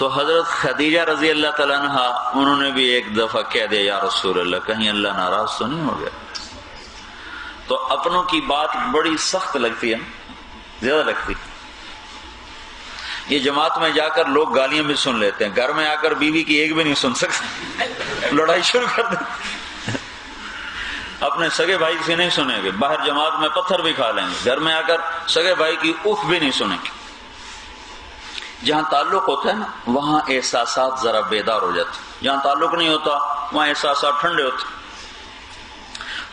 تو حضرت خدیجہ رضی اللہ تعالیٰ عنہ انہوں نے بھی ایک دفعہ کہہ دیا یا رسول اللہ کہیں اللہ ناراض تو نہیں ہو گیا. تو اپنوں کی بات بڑی سخت لگتی ہے، زیادہ لگتی. یہ جماعت میں جا کر لوگ گالیاں بھی سن لیتے ہیں، گھر میں آ کر بیوی کی ایک بھی نہیں سن سکتے، لڑائی شروع کر دیں. اپنے سگے بھائی سے نہیں سنیں گے، باہر جماعت میں پتھر بھی کھا لیں گے، گھر میں آ کر سگے بھائی کی اف بھی نہیں سنیں گے. جہاں تعلق ہوتا ہے نا وہاں احساسات ذرا بیدار ہو جاتے، جہاں تعلق نہیں ہوتا وہاں احساسات ٹھنڈے ہوتے.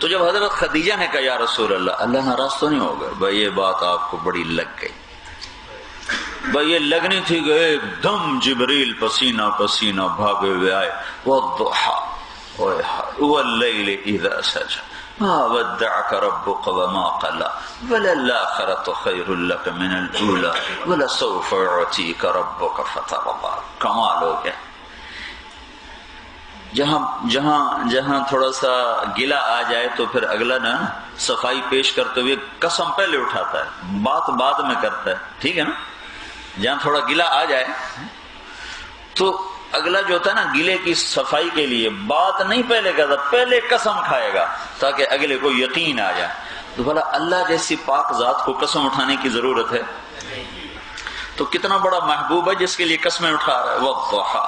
تو جب حضرت خدیجہ نے کہا یا رسول اللہ اللہ ناراض تو نہیں ہوگا، بھائی یہ بات آپ کو بڑی لگ گئی. بھائی یہ لگنی تھی کہ ایک دم جبریل پسینہ پسینہ بھاگے ہوئے آئے، والضحى واللیل اذا سجى ما ودعك ربك وما قلى وللآخرة خير لك من الأولى ولسوف يعطيك ربك فترضى. کمال ہو گیا. جہاں تھوڑا سا گلا آ جائے تو پھر اگلا نا صفائی پیش کرتے ہوئے قسم پہلے اٹھاتا ہے، بات بعد میں کرتا ہے، ٹھیک ہے نا. جہاں تھوڑا گلا آ جائے تو اگلا جو ہوتا ہے نا گلے کی صفائی کے لیے بات نہیں پہلے کرتا، پہلے قسم کھائے گا تاکہ اگلے کو یقین آ جائے. تو بھلا اللہ جیسی پاک ذات کو قسم اٹھانے کی ضرورت ہے؟ تو کتنا بڑا محبوب ہے جس کے لیے قسمیں اٹھا رہا ہے. والضحى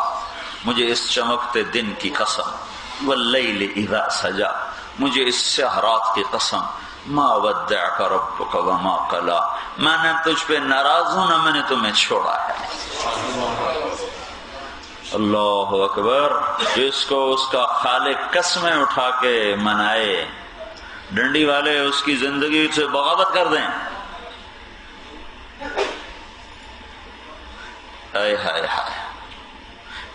مجھے اس چمکتے دن کی قسم، واللیل اذا سجا مجھے اس سحرات کی قسم، ما ودعك ربك وما قلى میں نے تجھ پہ ناراض ہوں نہ میں نے تمہیں چھوڑا ہے. اللہ اکبر. جس کو اس کا خالق قسمیں اٹھا کے منائے، ڈنڈی والے اس کی زندگی سے بغاوت کر دیں. ہائے ہائے ہائے.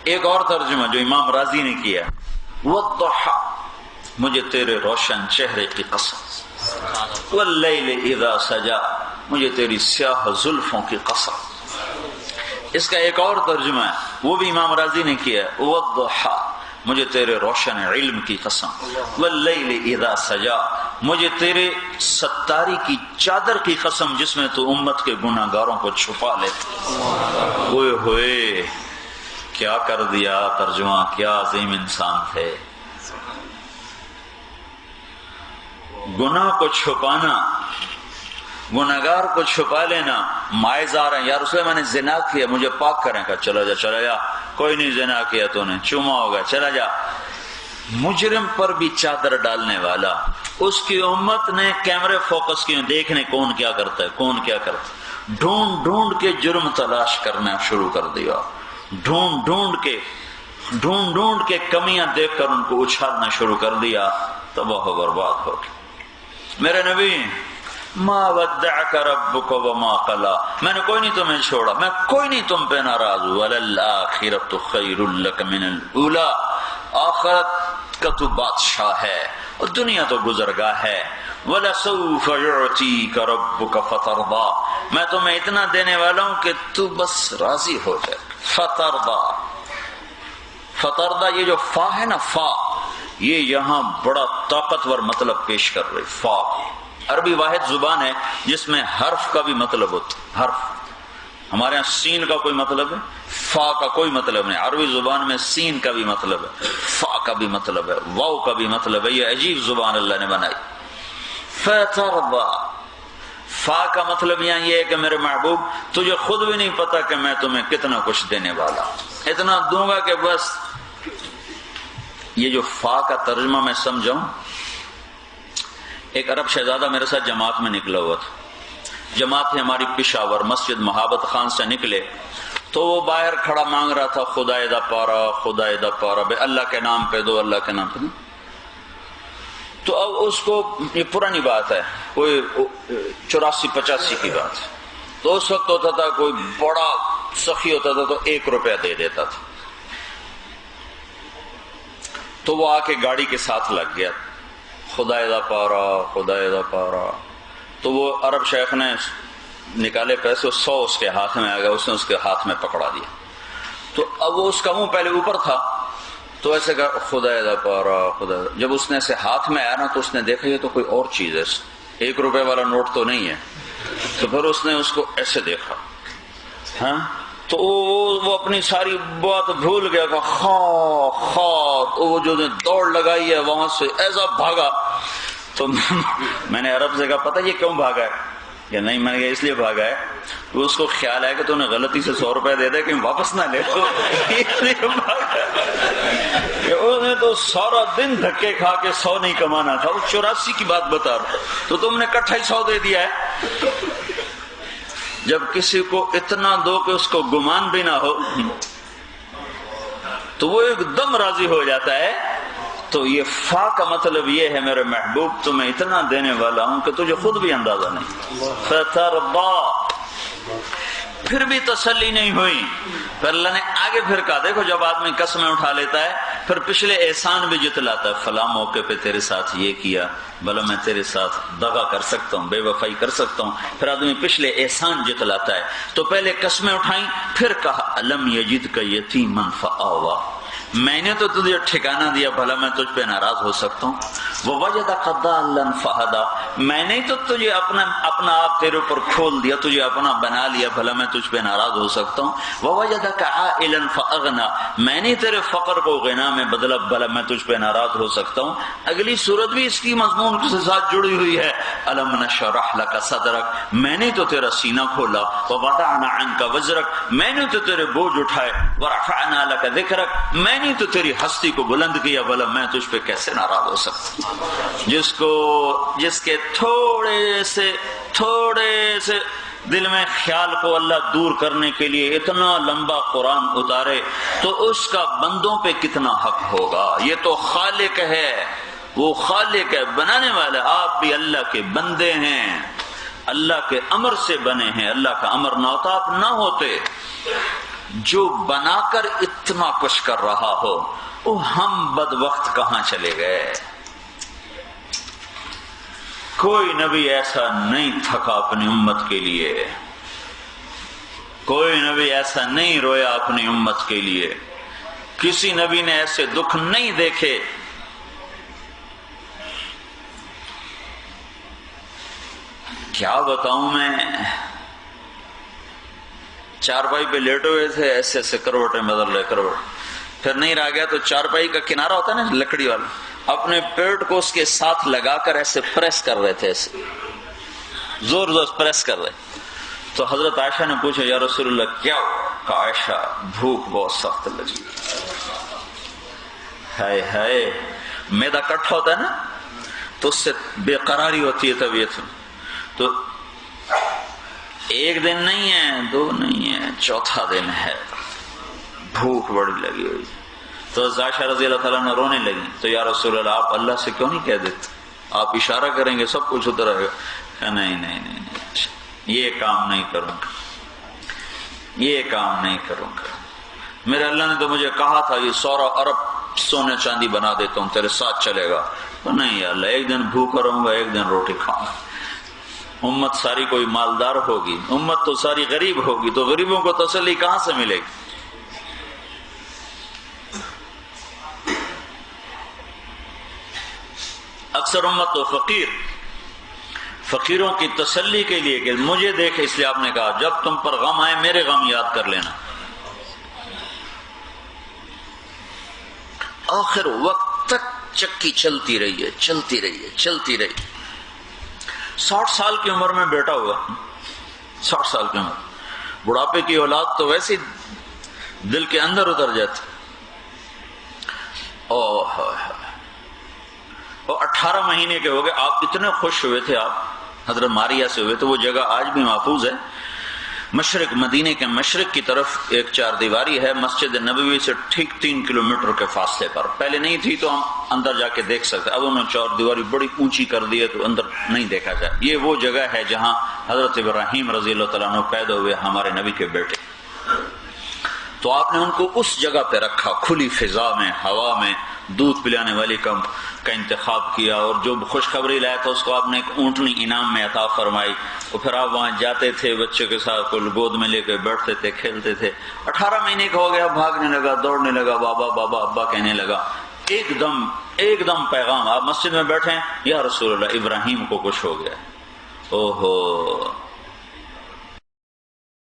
ایک اور ترجمہ جو امام راضی نے کیا، والضحى مجھے تیرے روشن چہرے کی قسم، واللیل اذا سجا مجھے تیری سیاہ زلفوں کی قسم. اس کا ایک اور ترجمہ ہے وہ بھی امام راضی نے کیا، والضحى مجھے تیرے روشن علم کی قسم، واللیل اذا سجا مجھے تیرے ستاری کی چادر کی قسم جس میں تو امت کے گناہ گاروں کو چھپا لیتے. ہوئے ہوئے کیا کر دیا ترجمہ، کیا عظیم انسان تھے. گناہ کو چھپانا، گناہگار کو چھپا لینا. مائز آ رہے ہیں یا رسول میں نے زنا کیا مجھے پاک کریں، کا چلا جا کوئی نہیں زنا کیا تو نے، چوما ہوگا چلا جا. مجرم پر بھی چادر ڈالنے والا. اس کی امت نے کیمرے فوکس کیے دیکھنے کون کیا کرتا ہے کون کیا کرتا ہے. ڈھونڈ ڈھونڈ کے جرم تلاش کرنا شروع کر دیا، ڈھونڈ ڈھونڈ کے کمیاں دیکھ کر ان کو اچھالنا شروع کر دیا. تباہ و برباد ہو گیا. میرے نبی ما ودعك ربك وما قلى میں نے کوئی نہیں تمہیں چھوڑا، میں کوئی نہیں تم پہ ناراض ہوں. وللآخرة خیر لك من الاولى آخرت کا تو بادشاہ ہے اور دنیا تو گزرگاہ ہے. ولسوف يعطيك ربك فترضى میں تمہیں اتنا دینے والا ہوں کہ تو بس راضی ہو جائے. فترضى یہ جو فا ہے نا، فا یہ یہاں بڑا طاقتور مطلب پیش کر رہی. فا عربی واحد زبان ہے جس میں حرف کا بھی مطلب ہوتا ہے. حرف ہمارے یہاں سین کا کوئی مطلب ہے، فا کا کوئی مطلب نہیں. عربی زبان میں سین کا بھی مطلب ہے، فا کا بھی مطلب ہے، واو کا بھی مطلب ہے. یہ عجیب زبان اللہ نے بنائی. فترضى فا کا مطلب یہاں یہ ہے کہ میرے محبوب تجھے خود بھی نہیں پتا کہ میں تمہیں کتنا کچھ دینے والا، اتنا دوں گا کہ بس. یہ جو فا کا ترجمہ میں سمجھاؤں، ایک عرب شہزادہ میرے ساتھ جماعت میں نکلا ہوا تھا. جماعت ہے ہماری پشاور مسجد محابت خان سے نکلے تو وہ باہر کھڑا مانگ رہا تھا خدا دا پارا خدا دا پارا، بے اللہ کے نام پہ دو، اللہ کے نام پہ دو. تو اب اس کو یہ پرانی بات ہے، کوئی 84-85 کی بات ہے. تو اس وقت ہوتا تھا کوئی بڑا سخی ہوتا تھا تو 1 روپیہ دے دیتا تھا. تو وہ آ کے گاڑی کے ساتھ لگ گیا، خدا دا پارا خدا دا پارا. تو وہ عرب شیخ نے نکالے پیسے، 100 اس کے ہاتھ میں آ گیا، اس نے اس کے ہاتھ میں پکڑا دیا. تو اب وہ اس کا منہ پہلے اوپر تھا تو ایسے کہا خدا دا پارا خدا. جب اس نے ایسے ہاتھ میں آیا نا تو اس نے دیکھا یہ تو کوئی اور چیز ہے، 1 روپے والا نوٹ تو نہیں ہے. تو پھر اس نے اس کو ایسے دیکھا، ہاں تو وہ اپنی ساری بات بھول گیا کہ وہ جو دوڑ لگائی ہے وہاں سے ایسا بھاگا. تو میں نے عرب سے کہا پتہ یہ کیوں بھاگا ہے؟ کہ نہیں، میں نے کہا اس لیے بھاگا ہے کہ اس کو خیال ہے کہ تو نے غلطی سے 100 روپے دے دے کہ واپس نہ لے تو اس لیے بھاگا. اس نے تو سارا دن دھکے کھا کے 100 نہیں کمانا تھا، وہ 84 کی بات بتا رہا تو تم نے کٹھا 100 دے دیا ہے. جب کسی کو اتنا دو کہ اس کو گمان بھی نہ ہو تو وہ ایک دم راضی ہو جاتا ہے. تو یہ فا کا مطلب یہ ہے میرے محبوب تمہیں اتنا دینے والا ہوں کہ تجھے خود بھی اندازہ نہیں. فترضا، پھر بھی تسلی نہیں ہوئی. پھر اللہ نے آگے پھر کہا دیکھو جب آدمی قسمیں اٹھا لیتا ہے پھر پچھلے احسان بھی جتلاتا ہے. فلاں موقع پہ تیرے ساتھ یہ کیا، بھلا میں تیرے ساتھ دغا کر سکتا ہوں، بے وفائی کر سکتا ہوں. پھر آدمی پچھلے احسان جتلاتا ہے. تو پہلے قسمیں اٹھائیں، پھر کہا الم یجدک یتیما فآویٰ، میں نے تو تجھے ٹھکانہ دیا، بھلا میں تجھ پہ ناراض ہو سکتا ہوں. ووجدک ضالا فہدیٰ، میں نے تو تجھے اپنا آپ تیرے اوپر کھول دیا، تجھے اپنا بنا لیا، بھلا میں تجھ پہ ناراض ہو سکتا ہوں. ووجدک عائلا فاغنیٰ، میں نے تیرے فقر کو غنا میں بدلا، بھلا میں تجھ پہ ناراض ہو سکتا ہوں. اگلی صورت بھی اس کی مضمون کے ساتھ جڑی ہوئی ہے. الم نشرح لک صدرک، میں نے تو تیرا سینہ کھولا. ووضعنا عنک وزرک، میں نے تو تیرے بوجھ اٹھائے. ورفعنا لک ذکرک، میں نے تو تیری ہستی کو بلند کیا، بھلا میں تجھ پہ کیسے ناراض ہو سکتا ہوں. جس کے تھوڑے سے دل میں خیال کو اللہ دور کرنے کے لیے اتنا لمبا قرآن اتارے تو اس کا بندوں پہ کتنا حق ہوگا. یہ تو خالق ہے، وہ خالق ہے، بنانے والا. آپ بھی اللہ کے بندے ہیں، اللہ کے امر سے بنے ہیں. اللہ کا امر نہ ہوتا آپ نہ ہوتے. جو بنا کر اتنا کچھ کر رہا ہو، وہ ہم بد وقت کہاں چلے گئے. کوئی نبی ایسا نہیں تھکا اپنی امت کے لیے، کوئی نبی ایسا نہیں رویا اپنی امت کے لیے، کسی نبی نے ایسے دکھ نہیں دیکھے. کیا بتاؤں میں، چارپائی پہ لیٹے ہوئے تھے، ایسے ایسے کروٹیں بدل رہے کروٹ. پھر نہیں رہ گیا تو چارپائی کا کنارہ ہوتا ہے نا لکڑی والا، اپنے پیٹ کو اس کے ساتھ لگا کر ایسے پریس کر رہے تھے، ایسے زور زور پریس کر رہے. تو حضرت عائشہ نے پوچھا یا رسول اللہ کیا ہوا؟ کہا عائشہ بھوک بہت سخت لگی. ہائے میدا کٹھا ہوتا ہے نا تو اس سے بے قراری ہوتی ہے طبیعت میں. تو ایک دن نہیں ہے، 2 نہیں ہے، 4تھا دن ہے، بھوک بڑی لگی ہوئی. تو عائشہ رضی اللہ تعالیٰ نے رونے لگی. تو یا رسول اللہ آپ اللہ سے کیوں نہیں کہہ دیتے، آپ اشارہ کریں گے سب کچھ اتر آئے گا. نہیں یہ کام نہیں کروں گا، یہ کام نہیں کروں گا. میرے اللہ نے تو مجھے کہا تھا یہ 100 ارب سونے چاندی بنا دیتا ہوں تیرے ساتھ چلے گا. تو نہیں یا اللہ، ایک دن بھوکا رہوں گا، ایک دن روٹی کھاؤں گا. امت ساری کوئی مالدار ہوگی، امت تو ساری غریب ہوگی، تو غریبوں کو تسلی کہاں سے ملے گی. اکثر امت تو فقیروں کی تسلی کے لیے کہ مجھے دیکھ، اس لیے آپ نے کہا جب تم پر غم آئے میرے غم یاد کر لینا. آخر وقت تک چکی چلتی رہی. 60 سال کی عمر میں بیٹا ہوا، 60 سال کی عمر. بڑھاپے کی اولاد تو ویسے دل کے اندر اتر جاتی. اور 18 مہینے کے ہو گئے. آپ اتنے خوش ہوئے تھے، آپ حضرت ماریہ سے ہوئے تھے. وہ جگہ آج بھی محفوظ ہے، مشرق، مدینے کے مشرق کی طرف ایک 4 دیواری ہے، مسجد نبوی سے ٹھیک 3 کلومیٹر کے فاصلے پر. پہلے نہیں تھی تو ہم اندر جا کے دیکھ سکتے، اب انہوں نے 4 دیواری بڑی اونچی کر دی ہے تو اندر نہیں دیکھا جائے. یہ وہ جگہ ہے جہاں حضرت ابراہیم رضی اللہ تعالیٰ عنہ پیدا ہوئے، ہمارے نبی کے بیٹے. تو آپ نے ان کو اس جگہ پہ رکھا، کھلی فضا میں، ہوا میں. دودھ پلانے والی کا انتخاب کیا، اور جو خوشخبری لایا تھا اس کو آپ نے ایک اونٹنی انعام میں عطا فرمائی. اور پھر آپ وہاں جاتے تھے، بچے کے ساتھ گود میں لے کے بیٹھتے تھے، کھیلتے تھے. 18 مہینے کا ہو گیا، بھاگنے لگا، دوڑنے لگا، بابا بابا ابا کہنے لگا. ایک دم پیغام، آپ مسجد میں بیٹھے ہیں، یا رسول اللہ ابراہیم کو کچھ ہو گیا. اوہو،